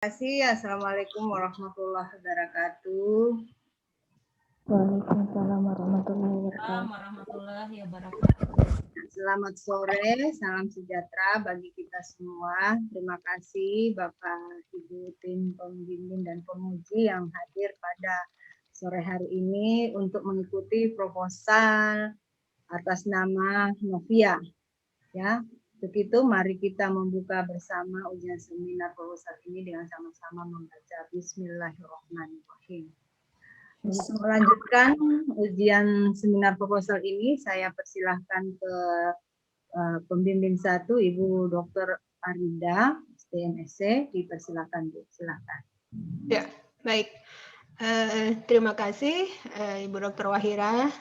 Assalamualaikum warahmatullahi wabarakatuh. Waalaikumsalam warahmatullahi wabarakatuh. Selamat sore, salam sejahtera bagi kita semua. Terima kasih Bapak Ibu tim pembimbing dan pemuji yang hadir pada sore hari ini untuk mengikuti proposal atas nama Novia. Ya, untuk itu mari kita membuka bersama ujian seminar proposal ini dengan sama-sama membaca Bismillahirrahmanirrahim. Untuk melanjutkan ujian seminar proposal ini, saya persilahkan ke pembimbing 1, Ibu Dr. Arida, STMSC, dipersilahkan Bu. Silakan. Ya, baik. Terima kasih Ibu Dr. Wahira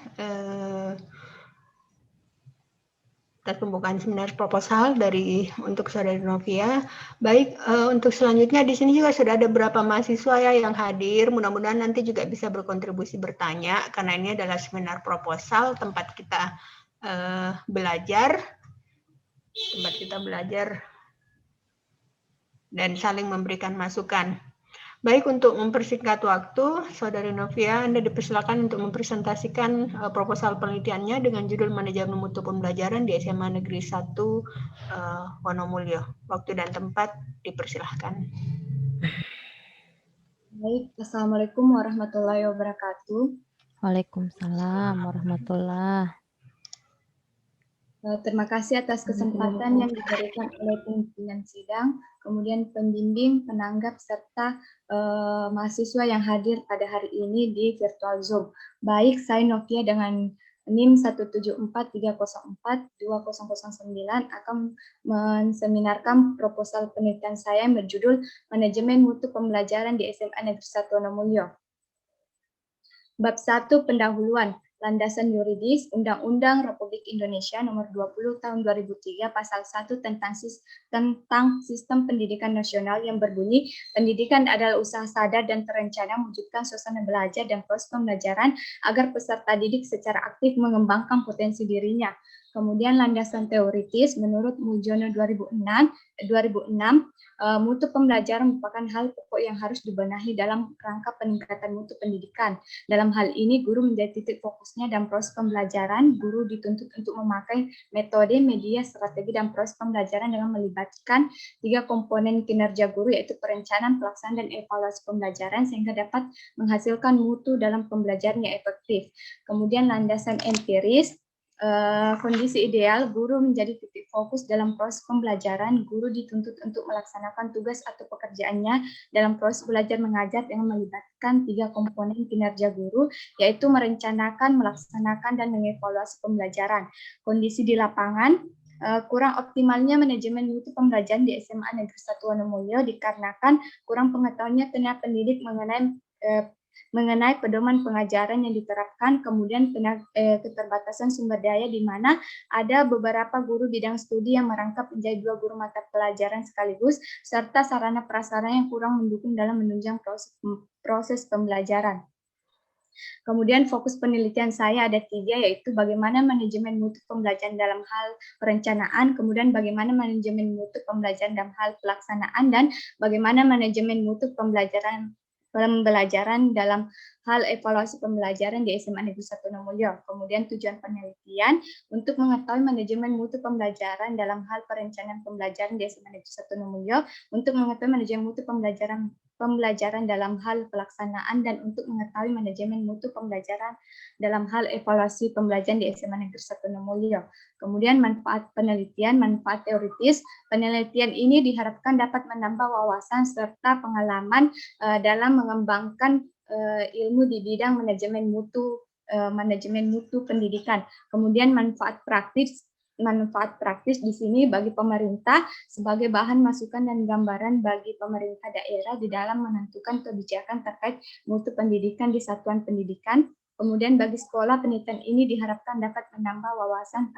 atas pembukaan seminar proposal untuk Saudari Novia. Baik, untuk selanjutnya di sini juga sudah ada beberapa mahasiswa ya yang hadir. Mudah-mudahan nanti juga bisa berkontribusi bertanya karena ini adalah seminar proposal tempat kita belajar dan saling memberikan masukan. Baik, untuk mempersingkat waktu, Saudari Novia, Anda dipersilakan untuk mempresentasikan proposal penelitiannya dengan judul Manajemen Mutu Pembelajaran di SMA Negeri 1 Wonomulyo. Waktu dan tempat dipersilahkan. Baik, Assalamualaikum warahmatullahi wabarakatuh. Waalaikumsalam warahmatullahi. Terima kasih atas kesempatan yang diberikan oleh pimpinan sidang, kemudian pembimbing, penanggap, serta mahasiswa yang hadir pada hari ini di virtual Zoom. Baik, saya Novia dengan NIM 174304209 akan menseminarkan proposal penelitian saya yang berjudul Manajemen Mutu Pembelajaran di SMA Negeri 1 Wonomulyo. Bab 1, pendahuluan. Landasan yuridis Undang-Undang Republik Indonesia Nomor 20 Tahun 2003 Pasal 1 tentang Sistem Pendidikan Nasional yang berbunyi, pendidikan adalah usaha sadar dan terencana mewujudkan suasana belajar dan proses pembelajaran agar peserta didik secara aktif mengembangkan potensi dirinya. Kemudian landasan teoritis menurut Mujono 2006, mutu pembelajaran merupakan hal pokok yang harus dibenahi dalam rangka peningkatan mutu pendidikan. Dalam hal ini, guru menjadi titik fokusnya dan proses pembelajaran. Guru dituntut untuk memakai metode, media, strategi, dan proses pembelajaran dengan melibatkan 3 komponen kinerja guru, yaitu perencanaan, pelaksanaan, dan evaluasi pembelajaran, sehingga dapat menghasilkan mutu dalam pembelajaran yang efektif. Kemudian landasan empiris, kondisi ideal, guru menjadi titik fokus dalam proses pembelajaran. Guru dituntut untuk melaksanakan tugas atau pekerjaannya dalam proses belajar mengajar dengan melibatkan 3 komponen kinerja guru, yaitu merencanakan, melaksanakan, dan mengevaluasi pembelajaran. Kondisi di lapangan, kurang optimalnya manajemen mutu pembelajaran di SMA Negeri 1 Wonomulyo dikarenakan kurang pengetahuannya tenaga pendidik mengenai pedoman pengajaran yang diterapkan, kemudian keterbatasan sumber daya di mana ada beberapa guru bidang studi yang merangkap menjadi 2 guru mata pelajaran sekaligus, serta sarana prasarana yang kurang mendukung dalam menunjang proses pembelajaran. Kemudian fokus penelitian saya ada 3, yaitu bagaimana manajemen mutu pembelajaran dalam hal perencanaan, kemudian bagaimana manajemen mutu pembelajaran dalam hal pelaksanaan, dan bagaimana manajemen mutu pembelajaran dalam hal evaluasi pembelajaran di SMA Negeri 1 Wonomulyo. Kemudian tujuan penelitian untuk mengetahui manajemen mutu pembelajaran dalam hal perencanaan pembelajaran di SMA Negeri 1 Wonomulyo, untuk mengetahui manajemen mutu pembelajaran dalam hal pelaksanaan, dan untuk mengetahui manajemen mutu pembelajaran dalam hal evaluasi pembelajaran di SMA Negeri 1 Wonomulyo. Kemudian manfaat penelitian, manfaat teoritis. Penelitian ini diharapkan dapat menambah wawasan serta pengalaman dalam mengembangkan ilmu di bidang manajemen mutu pendidikan. Kemudian manfaat praktis di sini bagi pemerintah sebagai bahan masukan dan gambaran bagi pemerintah daerah di dalam menentukan kebijakan terkait mutu pendidikan di satuan pendidikan. Kemudian bagi sekolah, penelitian ini diharapkan dapat menambah wawasan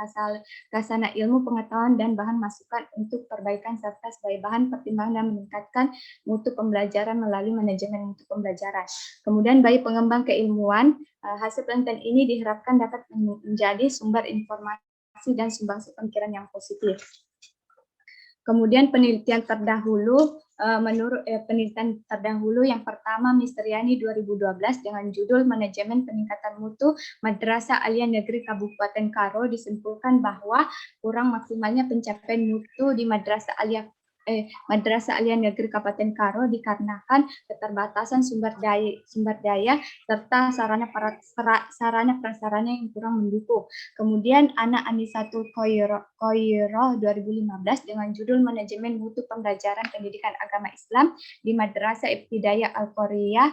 khasana ilmu pengetahuan dan bahan masukan untuk perbaikan serta sebagai bahan pertimbangan dan meningkatkan mutu pembelajaran melalui manajemen mutu pembelajaran. Kemudian bagi pengembang keilmuan, hasil penelitian ini diharapkan dapat menjadi sumber informasi dan sumbangsi pemikiran yang positif. Kemudian penelitian terdahulu menurut penelitian terdahulu yang pertama Misteriani 2012 dengan judul Manajemen Peningkatan Mutu Madrasah Aliyah Negeri Kabupaten Karo disimpulkan bahwa kurang maksimalnya pencapaian mutu di Madrasah Aliyah Negeri Kabupaten Karo dikarenakan keterbatasan sumber daya serta sarana prasarana yang kurang mendukung. Kemudian Ana Anisatul Khoiro 2015 dengan judul Manajemen Mutu Pembelajaran Pendidikan Agama Islam di Madrasah Ibtidaiyah Al-Qoriyah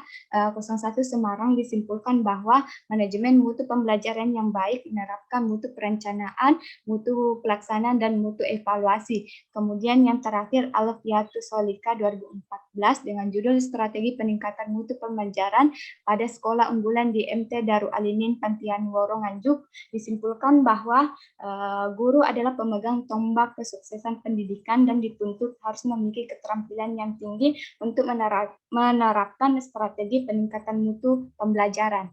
01 Semarang disimpulkan bahwa manajemen mutu pembelajaran yang baik menerapkan mutu perencanaan, mutu pelaksanaan, dan mutu evaluasi. Kemudian yang terakhir Alfiatus Solika 2014 dengan judul Strategi Peningkatan Mutu Pembelajaran pada Sekolah Unggulan di MT Darul Alinin Pantian Woro Nganjuk disimpulkan bahwa guru adalah pemegang tombak kesuksesan pendidikan dan dituntut harus memiliki keterampilan yang tinggi untuk menerapkan strategi peningkatan mutu pembelajaran.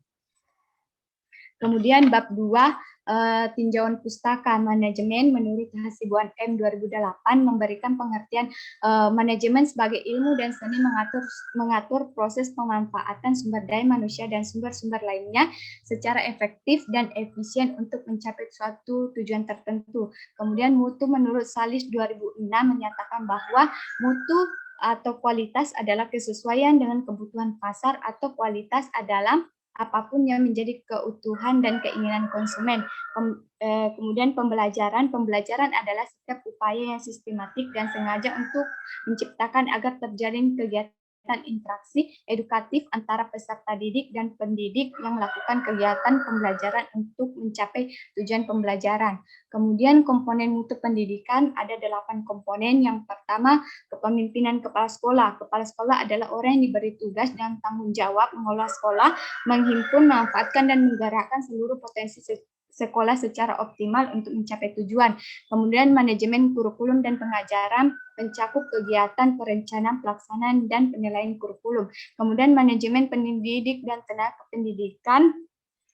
Kemudian bab 2 tinjauan pustaka manajemen menurut Hasibuan M 2008 memberikan pengertian manajemen sebagai ilmu dan seni mengatur proses pemanfaatan sumber daya manusia dan sumber-sumber lainnya secara efektif dan efisien untuk mencapai suatu tujuan tertentu. Kemudian mutu menurut Salis 2006 menyatakan bahwa mutu atau kualitas adalah kesesuaian dengan kebutuhan pasar atau kualitas adalah apapun yang menjadi keutuhan dan keinginan konsumen. Kemudian pembelajaran adalah setiap upaya yang sistematik dan sengaja untuk menciptakan agar terjalin kegiatan interaksi edukatif antara peserta didik dan pendidik yang melakukan kegiatan pembelajaran untuk mencapai tujuan pembelajaran. Kemudian komponen mutu pendidikan ada 8 komponen. Yang pertama, kepemimpinan kepala sekolah. Kepala sekolah adalah orang yang diberi tugas dan tanggung jawab mengelola sekolah, menghimpun, memanfaatkan, dan menggerakkan seluruh potensi sekolah secara optimal untuk mencapai tujuan. Kemudian manajemen kurikulum dan pengajaran mencakup kegiatan perencanaan, pelaksanaan, dan penilaian kurikulum. Kemudian manajemen pendidik dan tenaga pendidikan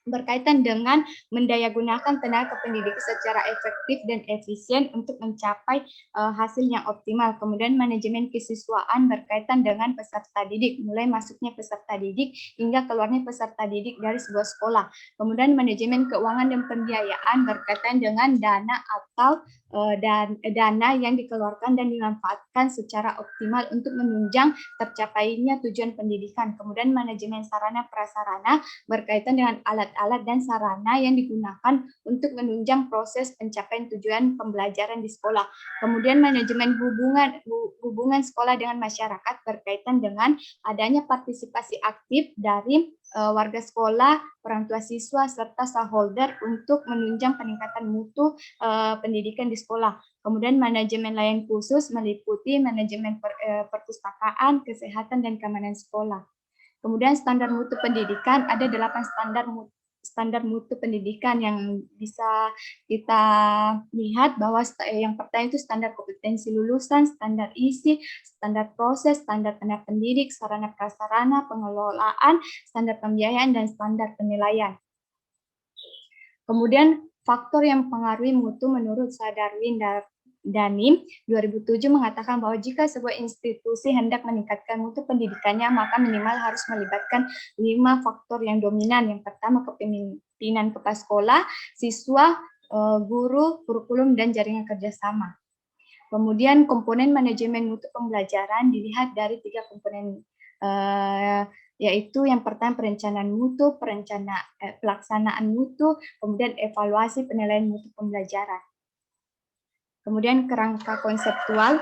berkaitan dengan mendayagunakan tenaga pendidik secara efektif dan efisien untuk mencapai hasil yang optimal. Kemudian manajemen kesiswaan berkaitan dengan peserta didik, mulai masuknya peserta didik hingga keluarnya peserta didik dari sebuah sekolah. Kemudian manajemen keuangan dan pembiayaan berkaitan dengan dana atau dana yang dikeluarkan dan dimanfaatkan secara optimal untuk menunjang tercapainya tujuan pendidikan. Kemudian manajemen sarana prasarana berkaitan dengan alat-alat dan sarana yang digunakan untuk menunjang proses pencapaian tujuan pembelajaran di sekolah. Kemudian manajemen hubungan sekolah dengan masyarakat berkaitan dengan adanya partisipasi aktif dari warga sekolah, orang tua siswa, serta stakeholder untuk menunjang peningkatan mutu pendidikan di sekolah. Kemudian manajemen layanan khusus meliputi manajemen perpustakaan, kesehatan, dan keamanan sekolah. Kemudian standar mutu pendidikan, ada 8 standar mutu pendidikan yang bisa kita lihat bahwa yang pertama itu standar kompetensi lulusan, standar isi, standar proses, standar tenaga pendidik, sarana prasarana, pengelolaan, standar pembiayaan, dan standar penilaian. Kemudian faktor yang mempengaruhi mutu menurut Sadarwin Danim 2007 mengatakan bahwa jika sebuah institusi hendak meningkatkan mutu pendidikannya, maka minimal harus melibatkan 5 faktor yang dominan. Yang pertama, kepemimpinan kepala sekolah, siswa, guru, kurikulum, dan jaringan kerjasama. Kemudian komponen manajemen mutu pembelajaran dilihat dari 3 komponen, yaitu yang pertama perencanaan mutu, pelaksanaan mutu, kemudian evaluasi penilaian mutu pembelajaran. Kemudian kerangka konseptual,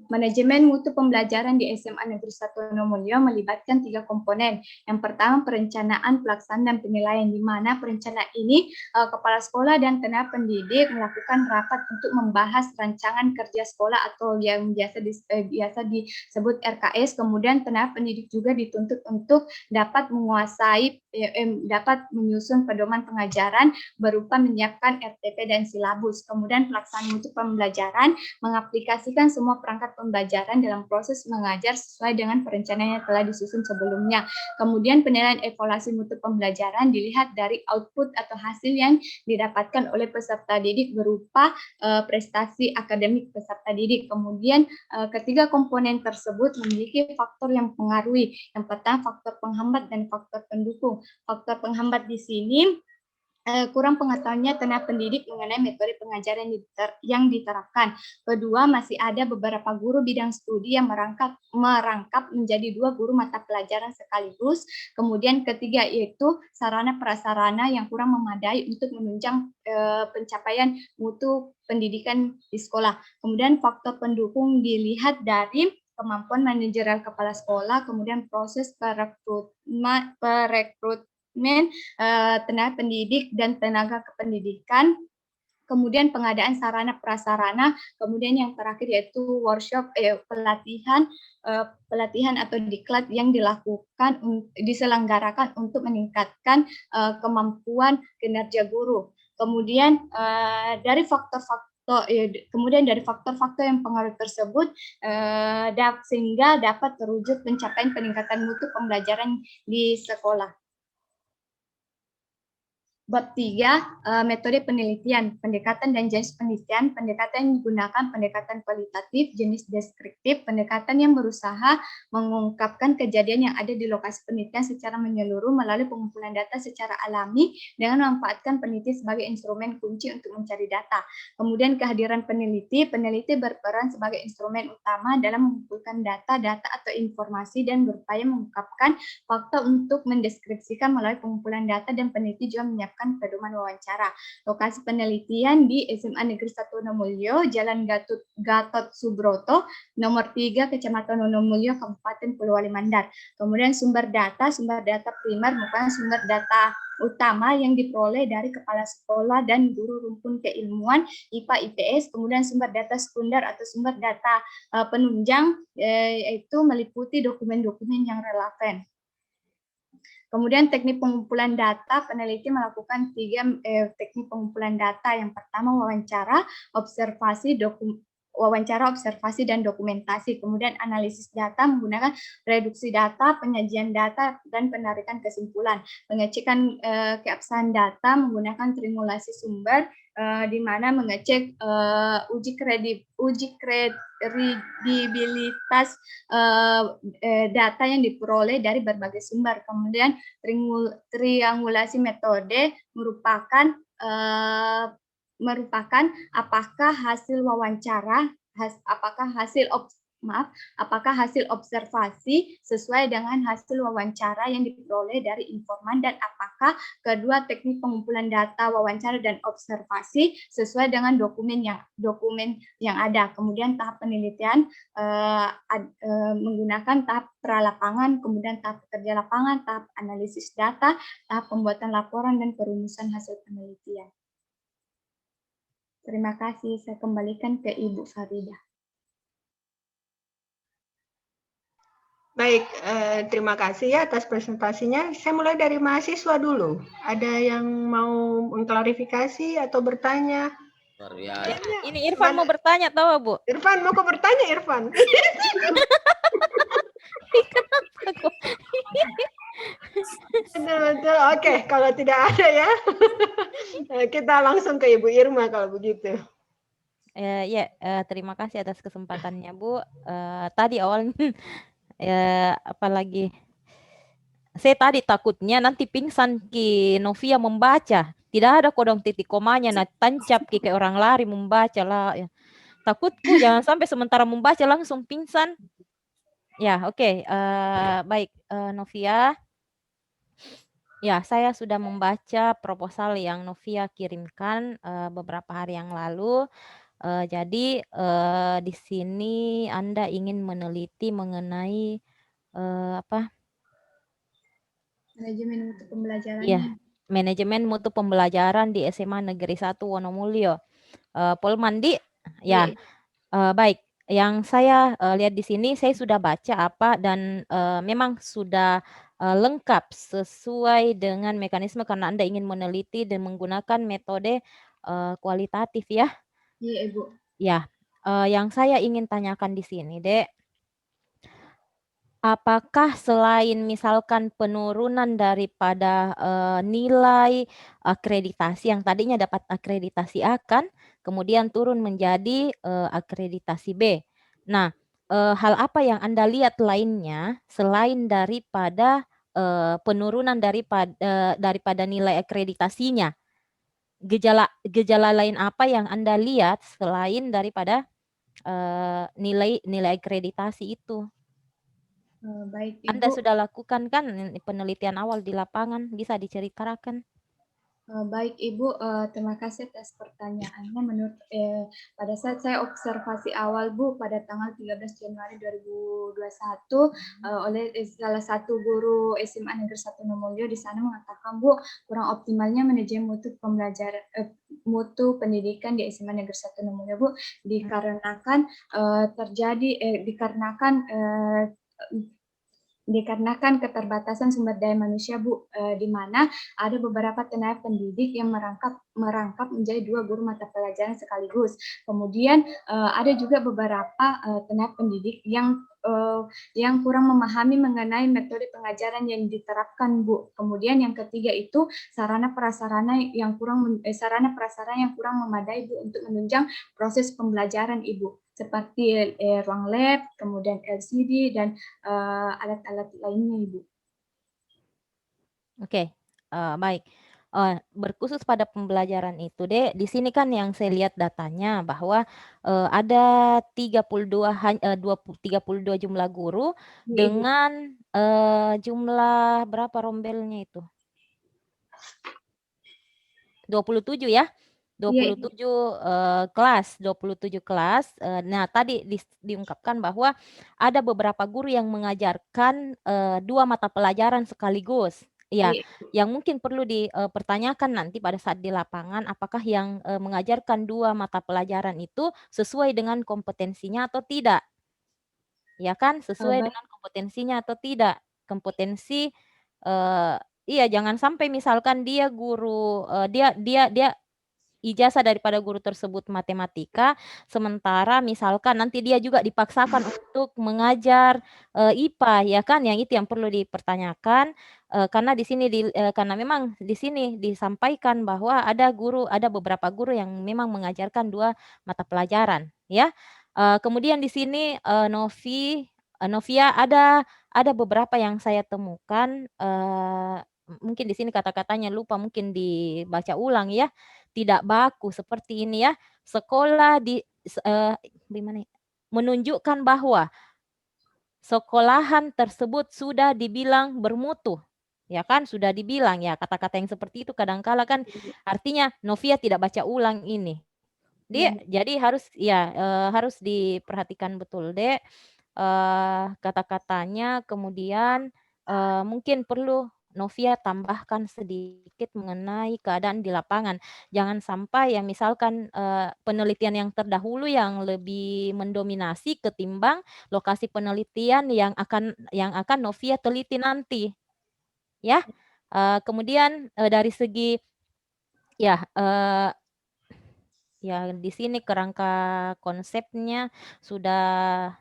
manajemen mutu pembelajaran di SMA Negeri 1 Nomulyo melibatkan 3 komponen. Yang pertama perencanaan, pelaksanaan, dan penilaian, di mana perencanaan ini kepala sekolah dan tenaga pendidik melakukan rapat untuk membahas rancangan kerja sekolah atau yang biasa disebut RKS. Kemudian tenaga pendidik juga dituntut untuk dapat menguasai dapat menyusun pedoman pengajaran berupa menyiapkan RTP dan silabus. Kemudian pelaksanaan mutu pembelajaran mengaplikasikan mengoperasikan semua perangkat pembelajaran dalam proses mengajar sesuai dengan perencanaan yang telah disusun sebelumnya. Kemudian penilaian evaluasi mutu pembelajaran dilihat dari output atau hasil yang didapatkan oleh peserta didik berupa prestasi akademik peserta didik. Kemudian ketiga komponen tersebut memiliki faktor yang mempengaruhi. Yang pertama faktor penghambat dan faktor pendukung. Faktor penghambat di sini kurang pengetahuannya tenaga pendidik mengenai metode pengajaran yang diterapkan. Kedua, masih ada beberapa guru bidang studi yang merangkap menjadi 2 guru mata pelajaran sekaligus. Kemudian ketiga yaitu sarana prasarana yang kurang memadai untuk menunjang pencapaian mutu pendidikan di sekolah. Kemudian faktor pendukung dilihat dari kemampuan manajerial kepala sekolah, kemudian proses perekrutmen tenaga pendidik dan tenaga kependidikan, kemudian pengadaan sarana prasarana, kemudian yang terakhir yaitu workshop pelatihan atau diklat yang diselenggarakan untuk meningkatkan kemampuan kinerja guru. Kemudian dari faktor-faktor yang pengaruh tersebut sehingga dapat terwujud pencapaian peningkatan mutu pembelajaran di sekolah. Bab 3, metode penelitian, pendekatan dan jenis penelitian. Pendekatan yang digunakan pendekatan kualitatif, jenis deskriptif, pendekatan yang berusaha mengungkapkan kejadian yang ada di lokasi penelitian secara menyeluruh melalui pengumpulan data secara alami dengan memanfaatkan peneliti sebagai instrumen kunci untuk mencari data. Kemudian kehadiran peneliti berperan sebagai instrumen utama dalam mengumpulkan data atau informasi dan berupaya mengungkapkan fakta untuk mendeskripsikan melalui pengumpulan data, dan peneliti juga menyiapkan pedoman wawancara. Lokasi penelitian di SMA Negeri 1 Wonomulyo, Jalan Gatot Subroto, nomor 3, Kecamatan Wonomulyo, Kabupaten Polewali Mandar. Kemudian sumber data primer merupakan sumber data utama yang diperoleh dari kepala sekolah dan guru rumpun keilmuan IPA IPS. Kemudian sumber data sekunder atau sumber data penunjang yaitu meliputi dokumen-dokumen yang relevan. Kemudian teknik pengumpulan data, peneliti melakukan 3 teknik pengumpulan data. Yang pertama wawancara, observasi, dan dokumentasi. Kemudian analisis data menggunakan reduksi data, penyajian data, dan penarikan kesimpulan. Pengecekan keabsahan data menggunakan trimulasi sumber, di mana mengecek uji kredibilitas data yang diperoleh dari berbagai sumber. Kemudian triangulasi metode merupakan apakah hasil wawancara, apakah hasil observasi sesuai dengan hasil wawancara yang diperoleh dari informan, dan apakah kedua teknik pengumpulan data, wawancara dan observasi sesuai dengan dokumen yang ada. Kemudian tahap penelitian menggunakan tahap pralapangan, kemudian tahap pekerja lapangan, tahap analisis data, tahap pembuatan laporan, dan perumusan hasil penelitian. Terima kasih, saya kembalikan ke Ibu Faridah. Baik, terima kasih ya atas presentasinya. Saya mulai dari mahasiswa dulu. Ada yang mau mengklarifikasi atau bertanya? Luar biasa. Ini Irfan mau bertanya, tahu Bu? Irfan, mau kau bertanya Irfan? Betul. Oke, kalau tidak ada ya, kita langsung ke Ibu Irma kalau begitu. Terima kasih atas kesempatannya Bu. Tadi awalnya apalagi saya tadi takutnya nanti pingsan ki Novia membaca. Tidak ada kodong titik komanya, nah tancap ki kayak orang lari membaca lah. Ya. Takutku jangan sampai sementara membaca langsung pingsan. Ya, oke. Baik, Novia. Ya, saya sudah membaca proposal yang Novia kirimkan beberapa hari yang lalu. Jadi di sini Anda ingin meneliti mengenai Manajemen mutu pembelajaran. Iya, manajemen mutu pembelajaran di SMA Negeri 1 Wonomulyo. Polmandi, ya. Baik. Yang saya lihat di sini, saya sudah baca dan memang sudah lengkap sesuai dengan mekanisme karena Anda ingin meneliti dan menggunakan metode kualitatif ya. Iya, Ibu. Ya, yang saya ingin tanyakan di sini, Dek, apakah selain misalkan penurunan daripada nilai akreditasi yang tadinya dapat akreditasi A kan, kemudian turun menjadi akreditasi B. Nah, hal apa yang Anda lihat lainnya selain daripada penurunan daripada nilai akreditasinya? Gejala lain apa yang Anda lihat selain daripada nilai akreditasi itu? Baik Anda Ibu. sudah lakukan kan penelitian awal di lapangan, bisa diceritakan? Baik Ibu, terima kasih atas pertanyaannya. Menurut pada saat saya observasi awal Bu pada tanggal 13 Januari 2021 oleh salah satu guru SMA Negeri 1 Nomolyo di sana mengatakan Bu, kurang optimalnya manajemen mutu pembelajaran mutu pendidikan di SMA Negeri 1 Nomolyo Bu dikarenakan dikarenakan keterbatasan sumber daya manusia Bu, di mana ada beberapa tenaga pendidik yang merangkap menjadi 2 guru mata pelajaran sekaligus. Kemudian ada juga beberapa tenaga pendidik yang kurang memahami mengenai metode pengajaran yang diterapkan Bu. Kemudian yang ketiga itu sarana prasarana yang kurang memadai Bu untuk menunjang proses pembelajaran Ibu, seperti ruang lab, kemudian LCD dan alat-alat lainnya Ibu. Oke, baik. Berkhusus pada pembelajaran itu, Dek, di sini kan yang saya lihat datanya bahwa ada 32 jumlah guru dengan jumlah berapa rombelnya itu? 27 ya? 27 kelas, 27 kelas. Nah, tadi diungkapkan bahwa ada beberapa guru yang mengajarkan 2 mata pelajaran sekaligus. Ya, yang mungkin perlu dipertanyakan nanti pada saat di lapangan, apakah yang mengajarkan 2 mata pelajaran itu sesuai dengan kompetensinya atau tidak? Ya kan, sesuai dengan kompetensinya atau tidak? Kompetensi iya, jangan sampai misalkan dia guru dia ijazah daripada guru tersebut matematika, sementara misalkan nanti dia juga dipaksakan untuk mengajar IPA, ya kan? Yang itu yang perlu dipertanyakan, karena di sini karena memang di sini disampaikan bahwa ada beberapa guru yang memang mengajarkan 2 mata pelajaran, ya. Kemudian di sini Novia ada beberapa yang saya temukan, mungkin di sini kata-katanya lupa, mungkin dibaca ulang ya. Tidak baku seperti ini ya. Sekolah gimana ya, menunjukkan bahwa sekolahan tersebut sudah dibilang bermutu. Ya kan, sudah dibilang ya, kata-kata yang seperti itu kadangkala kan artinya Novia tidak baca ulang ini. Jadi harus diperhatikan betul, Dek, kata-katanya. Kemudian mungkin perlu Novia tambahkan sedikit mengenai keadaan di lapangan. Jangan sampai ya misalkan penelitian yang terdahulu yang lebih mendominasi ketimbang lokasi penelitian yang akan Novia teliti nanti, ya. Kemudian dari segi ya di sini kerangka konsepnya sudah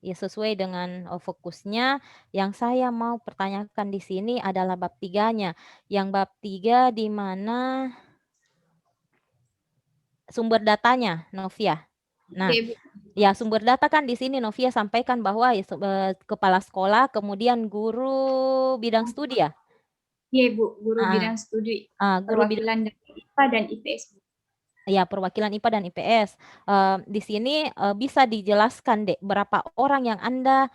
ya sesuai dengan fokusnya. Yang saya mau pertanyakan di sini adalah bab 3-nya. Yang bab 3 di mana sumber datanya, Novia. Nah, ya sumber data kan di sini Novia sampaikan bahwa kepala sekolah, kemudian guru bidang studi ya? Iya Bu, guru bidang studi, perwakilan dari IPA dan IPS. Ya, perwakilan IPA dan IPS. Di sini bisa dijelaskan, Dek, berapa orang yang Anda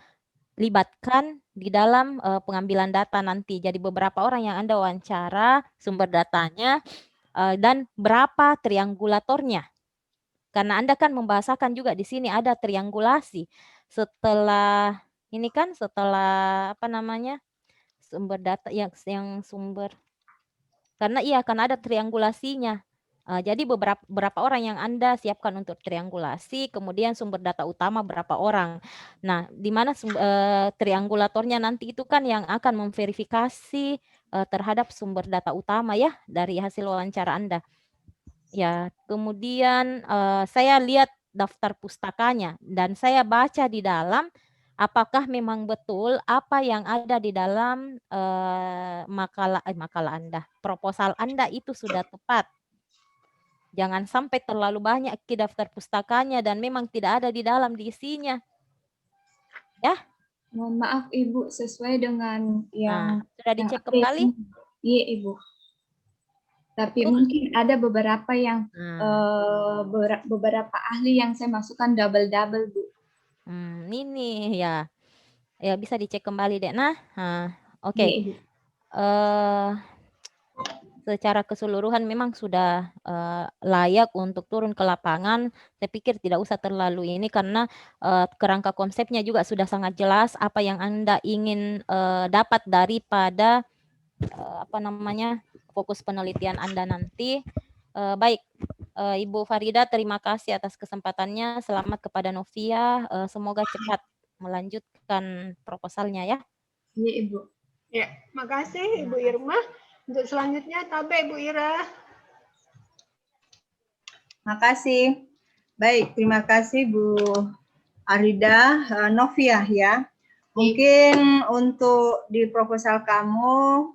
libatkan di dalam pengambilan data nanti. Jadi beberapa orang yang Anda wawancara sumber datanya dan berapa triangulatornya. Karena Anda kan membahasakan juga di sini ada triangulasi. Setelah sumber data yang sumber, karena ada triangulasinya. Jadi berapa orang yang Anda siapkan untuk triangulasi, kemudian sumber data utama berapa orang. Nah, di mana triangulatornya nanti itu kan yang akan memverifikasi terhadap sumber data utama ya dari hasil wawancara Anda. Ya, kemudian saya lihat daftar pustakanya dan saya baca di dalam apakah memang betul apa yang ada di dalam makalah Anda, proposal Anda itu sudah tepat. Jangan sampai terlalu banyak ke daftar pustakanya dan memang tidak ada di dalam di isinya. Ya. Mohon maaf Ibu, sesuai dengan yang Sudah yang dicek update kembali? ini. Iya Ibu. Tapi Oh. mungkin ada beberapa yang beberapa ahli yang saya masukkan double Bu. Ini ya. Ya bisa dicek kembali deh. Nah, oke. Iya Ibu. Secara keseluruhan memang sudah layak untuk turun ke lapangan. Saya pikir tidak usah terlalu ini karena kerangka konsepnya juga sudah sangat jelas apa yang Anda ingin dapat daripada fokus penelitian Anda nanti. Baik, Ibu Farida, terima kasih atas kesempatannya. Selamat kepada Novia. Semoga cepat melanjutkan proposalnya ya. Iya Ibu. Ya, makasih Ibu Irma. Untuk selanjutnya, Tabe Ibu Ira. Makasih. Baik, terima kasih Bu Arida, Novia ya. Mungkin untuk di proposal kamu,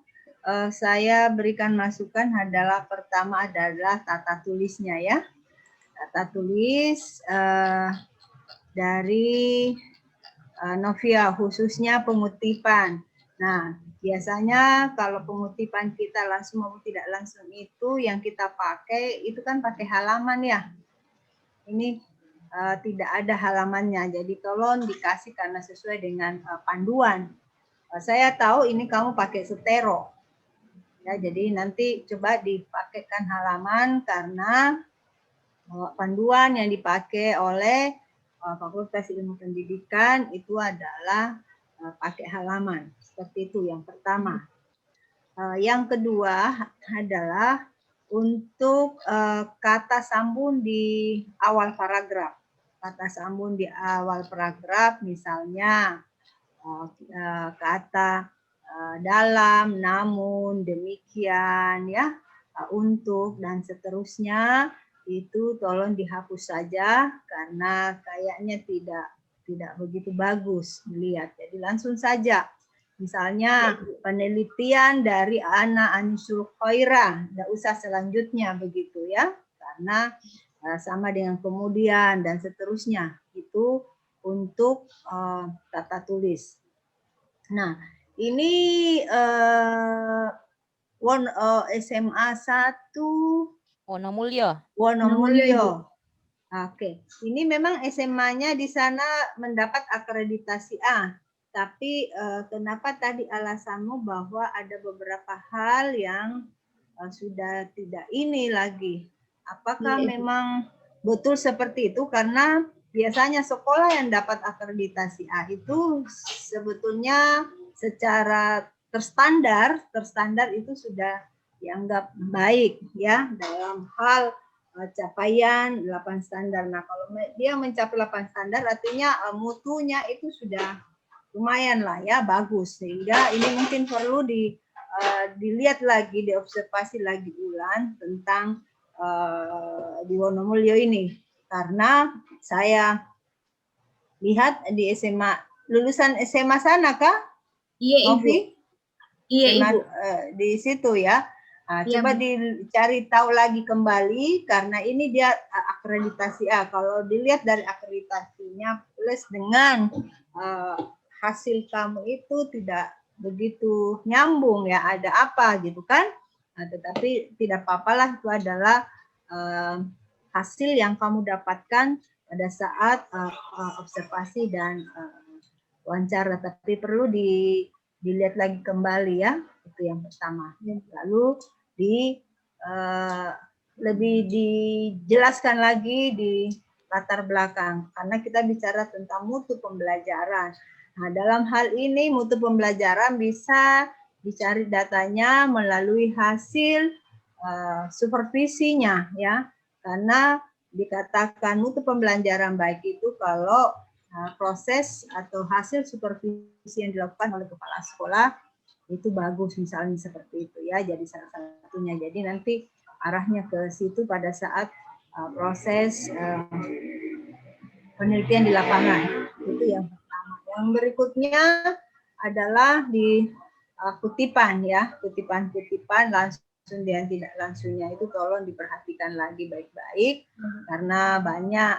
saya berikan masukan adalah pertama adalah tata tulisnya ya. Tata tulis dari Novia, khususnya pengutipan. Nah, biasanya kalau pengutipan kita langsung maupun tidak langsung itu yang kita pakai itu kan pakai halaman ya. Ini tidak ada halamannya, jadi tolong dikasih karena sesuai dengan panduan. Saya tahu ini kamu pakai setero, ya. Jadi nanti coba dipakaikan halaman karena panduan yang dipakai oleh Fakultas Ilmu Pendidikan itu adalah pakai halaman. Seperti itu yang pertama. Yang kedua adalah untuk kata sambung di awal paragraf. Kata sambung di awal paragraf misalnya kata dalam, namun, demikian ya, untuk dan seterusnya itu tolong dihapus saja karena kayaknya tidak begitu bagus dilihat. Jadi langsung saja. Misalnya penelitian dari Ana Anisul Khairah, tidak usah selanjutnya begitu ya, karena sama dengan kemudian dan seterusnya itu untuk tata tulis. Nah, ini SMA 1 Wonomulyo. Oke, ini memang SMA-nya di sana mendapat akreditasi A. Tapi kenapa tadi alasanmu bahwa ada beberapa hal yang sudah tidak ini lagi? Apakah memang betul seperti itu? Karena biasanya sekolah yang dapat akreditasi A itu sebetulnya secara terstandar itu sudah dianggap baik ya dalam hal capaian 8 standar. Nah, kalau dia mencapai 8 standar artinya mutunya itu sudah lumayan lah ya, bagus. Sehingga ini mungkin perlu dilihat lagi, diobservasi lagi ulang tentang di Wonomulyo ini. Karena saya lihat di SMA, lulusan SMA sana kah? Iya Ibu. Iya Ibu. Di situ ya. Nah, coba dicari tahu lagi kembali karena ini dia akreditasi A. Kalau dilihat dari akreditasinya plus dengan hasil kamu itu tidak begitu nyambung ya, ada apa gitu kan? Nah, tetapi tidak apa-apalah, itu adalah hasil yang kamu dapatkan pada saat observasi dan wawancara, tapi perlu dilihat lagi kembali ya, itu yang pertama. Lalu lebih dijelaskan lagi di latar belakang karena kita bicara tentang mutu pembelajaran. Nah, dalam hal ini mutu pembelajaran bisa dicari datanya melalui hasil supervisinya ya, karena dikatakan mutu pembelajaran baik itu kalau proses atau hasil supervisi yang dilakukan oleh kepala sekolah itu bagus, misalnya seperti itu ya. Jadi salah satunya, jadi nanti arahnya ke situ pada saat proses penelitian di lapangan. Itu yang pertama. Yang berikutnya adalah di kutipan ya, kutipan-kutipan langsung dan tidak langsungnya itu tolong diperhatikan lagi baik-baik karena banyak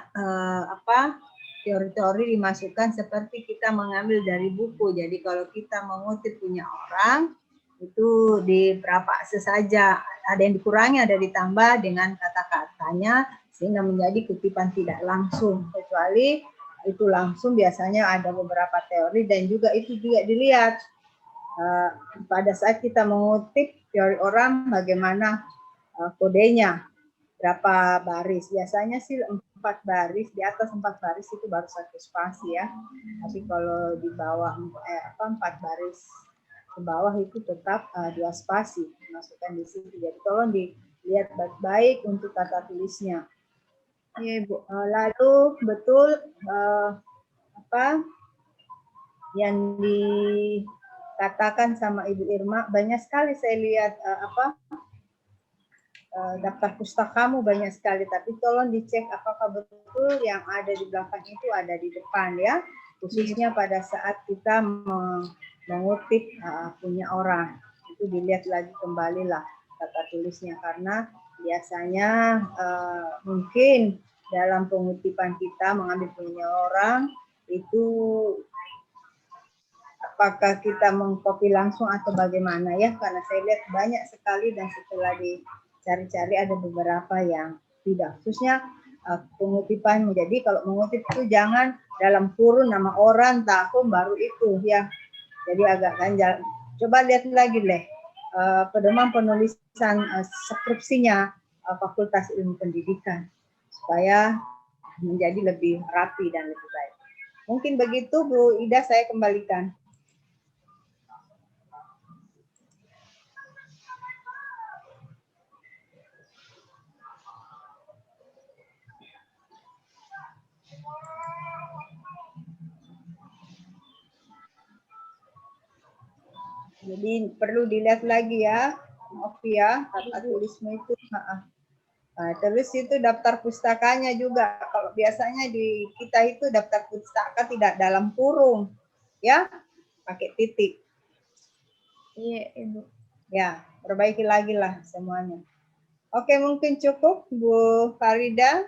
teori-teori dimasukkan seperti kita mengambil dari buku. Jadi kalau kita mengutip punya orang itu diperapase saja, ada yang dikurangi, ada ditambah dengan kata-katanya sehingga menjadi kutipan tidak langsung. Kecuali itu langsung biasanya ada beberapa teori dan juga itu juga dilihat pada saat kita mengutip teori orang bagaimana kodenya, berapa baris. Biasanya sih 4 baris, di atas 4 baris itu baru 1 spasi ya. Tapi kalau di bawah 4 baris ke bawah itu tetap 2 spasi dimasukkan di situ. Jadi tolong dilihat baik-baik untuk kata tulisnya. Ya, Ibu. Lalu betul yang dikatakan sama Ibu Irma, banyak sekali saya lihat daftar pustakamu banyak sekali, tapi tolong dicek apakah betul yang ada di belakang itu ada di depan ya, khususnya pada saat kita mengutip punya orang, itu dilihat lagi kembali lah kata tulisnya, karena biasanya mungkin dalam pengutipan kita mengambil punya orang itu apakah kita mengcopy langsung atau bagaimana ya, karena saya lihat banyak sekali dan setelah dicari-cari ada beberapa yang tidak, khususnya pengutipan. Jadi kalau mengutip itu jangan dalam kurun nama orang, tahun, baru itu ya, jadi agak ganjal. Coba lihat lagi deh pedoman penulisan skripsinya Fakultas Ilmu Pendidikan supaya menjadi lebih rapi dan lebih baik. Mungkin begitu Bu Ida, saya kembalikan. Jadi perlu dilihat lagi ya, Novia, kata tulismu itu. Terus itu daftar pustakanya juga. Kalau biasanya di kita itu daftar pustaka tidak dalam kurung, ya, pakai titik. Iya, Ibu. Ya, perbaiki lagi lah semuanya. Oke, mungkin cukup Bu Farida.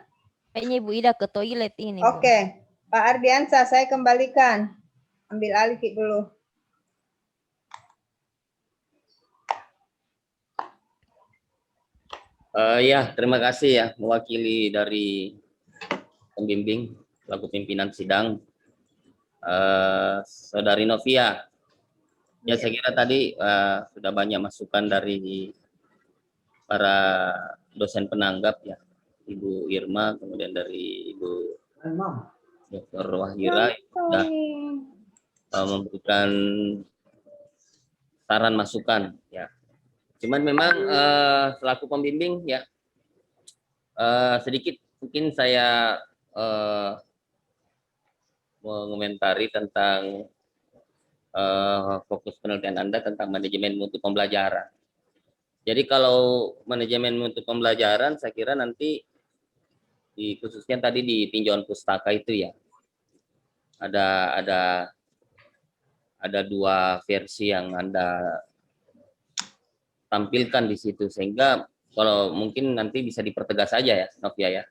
Kayaknya Ibu Ida ke toilet ini. Bu. Oke, Pak Ardiansa, saya kembalikan. Ambil alih dulu. Ya, terima kasih ya, mewakili dari pembimbing selaku pimpinan sidang, Saudari Novia. Ya, saya kira tadi sudah banyak masukan dari para dosen penanggap ya, Ibu Irma, kemudian dari Ibu Dr. Wahira yang sudah memberikan saran masukan ya. Cuman memang selaku pembimbing ya sedikit mungkin saya mengomentari tentang fokus penelitian Anda tentang manajemen mutu pembelajaran. Jadi kalau manajemen mutu pembelajaran saya kira nanti khususnya tadi di tinjauan pustaka itu ya ada 2 versi yang Anda tampilkan di situ, sehingga kalau mungkin nanti bisa dipertegas saja ya, Novia ya.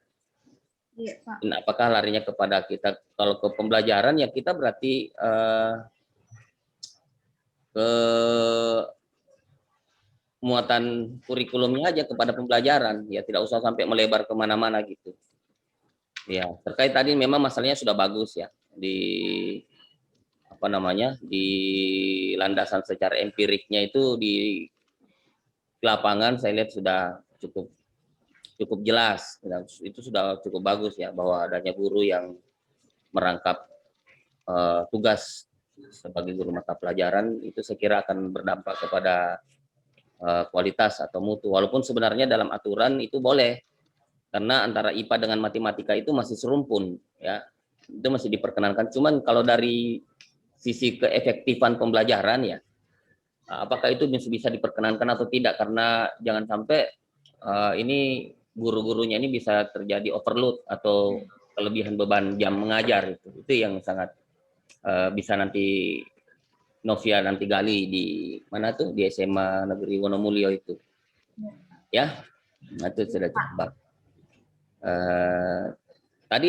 Iya, Pak. Dan apakah larinya kepada kita, kalau ke pembelajaran ya kita berarti ke muatan kurikulumnya aja kepada pembelajaran, ya tidak usah sampai melebar kemana-mana gitu. Ya, terkait tadi memang masalahnya sudah bagus ya di di landasan secara empiriknya itu di lapangan saya lihat sudah cukup jelas, itu sudah cukup bagus ya bahwa adanya guru yang merangkap tugas sebagai guru mata pelajaran itu saya kira akan berdampak kepada kualitas atau mutu, walaupun sebenarnya dalam aturan itu boleh karena antara IPA dengan matematika itu masih serumpun ya, itu masih diperkenankan. Cuman kalau dari sisi keefektifan pembelajaran ya apakah itu bisa diperkenankan atau tidak, karena jangan sampai ini guru-gurunya ini bisa terjadi overload atau kelebihan beban jam mengajar itu yang sangat bisa nanti Novia nanti gali di mana tuh di SMA Negeri Wonomulyo itu, ya, nah, itu sudah cukup. Tadi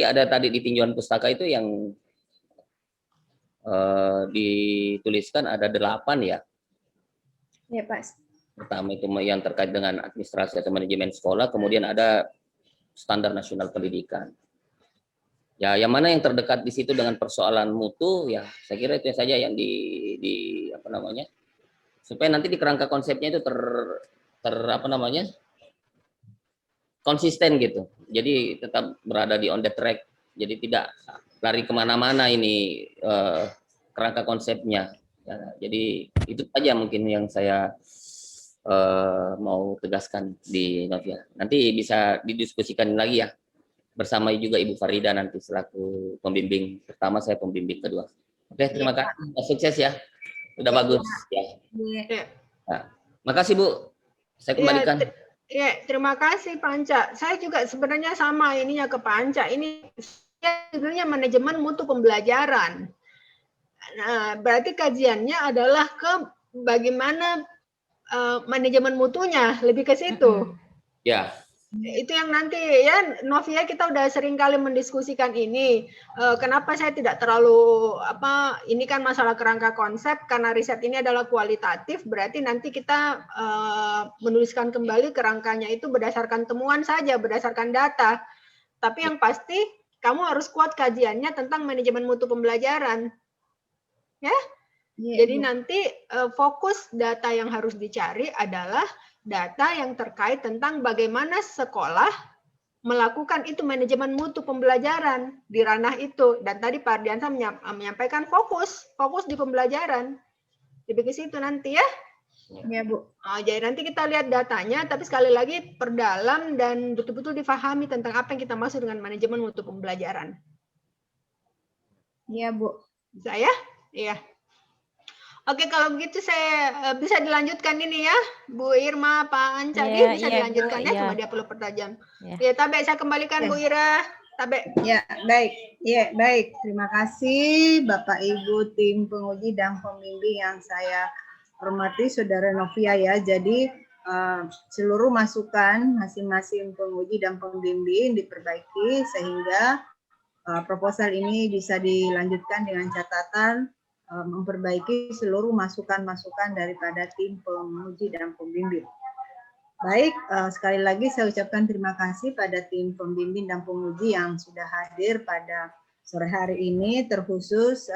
di tinjauan pustaka itu yang dituliskan ada 8 ya. Ya, Pak. Pertama itu yang terkait dengan administrasi atau manajemen sekolah, kemudian ada standar nasional pendidikan. Ya, yang mana yang terdekat di situ dengan persoalan mutu, ya saya kira itu saja yang di apa namanya, supaya nanti di kerangka konsepnya itu konsisten gitu. Jadi tetap berada di on the track. Jadi tidak lari kemana-mana ini kerangka konsepnya. Ya, jadi itu saja mungkin yang saya mau tegaskan di Novia. Nanti bisa didiskusikan lagi ya. Bersama juga Ibu Farida nanti selaku pembimbing pertama, saya pembimbing kedua. Oke, terima kasih. Sukses ya. Sudah bagus ya. Nah, makasih Bu. Saya kembalikan. Ya, terima kasih Panca. Saya juga sebenarnya sama ininya ke Panca. Ini sebenarnya manajemen mutu pembelajaran. Nah, berarti kajiannya adalah ke bagaimana manajemen mutunya, lebih ke situ. Ya. Itu yang nanti ya, Novia, kita udah sering kali mendiskusikan ini. Kenapa saya tidak terlalu ini kan masalah kerangka konsep, karena riset ini adalah kualitatif, berarti nanti kita menuliskan kembali kerangkanya itu berdasarkan temuan saja, berdasarkan data. Tapi yang pasti kamu harus kuat kajiannya tentang manajemen mutu pembelajaran. Ya? Jadi nanti fokus data yang harus dicari adalah data yang terkait tentang bagaimana sekolah melakukan itu manajemen mutu pembelajaran di ranah itu. Dan tadi Pak Ardiansa menyampaikan fokus di pembelajaran. Lebih ke situ nanti ya. Ya, Bu. Jadi nanti kita lihat datanya, tapi sekali lagi perdalam dan betul-betul difahami tentang apa yang kita maksud dengan manajemen mutu pembelajaran. Iya, Bu. Bisa ya? Iya. Oke, kalau begitu saya bisa dilanjutkan ini ya, Bu Irma, Pak Anca, bisa dilanjutkan ya, cuma dia perlu pertajam. Ya, Tabe, saya kembalikan Bu Ira. Tabe. Ya, baik. Ya, baik. Terima kasih Bapak Ibu tim penguji dan pembimbing yang saya hormati, Saudara Novia ya. Jadi seluruh masukan masing-masing penguji dan pembimbing diperbaiki sehingga proposal ini bisa dilanjutkan dengan catatan memperbaiki seluruh masukan-masukan daripada tim penguji dan pembimbing. Baik, sekali lagi saya ucapkan terima kasih pada tim pembimbing dan penguji yang sudah hadir pada sore hari ini, terkhusus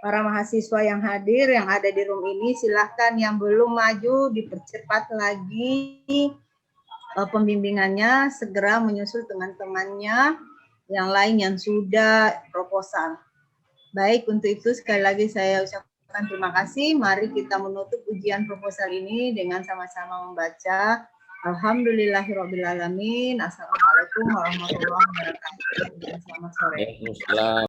para mahasiswa yang hadir, yang ada di room ini, silahkan yang belum maju dipercepat lagi pembimbingannya, segera menyusul teman-temannya yang lain yang sudah proposal. Baik, untuk itu sekali lagi saya ucapkan terima kasih. Mari kita menutup ujian proposal ini dengan sama-sama membaca Alhamdulillahirrabbilalamin. Assalamualaikum warahmatullahi wabarakatuh. Selamat sore. Waalaikumsalam.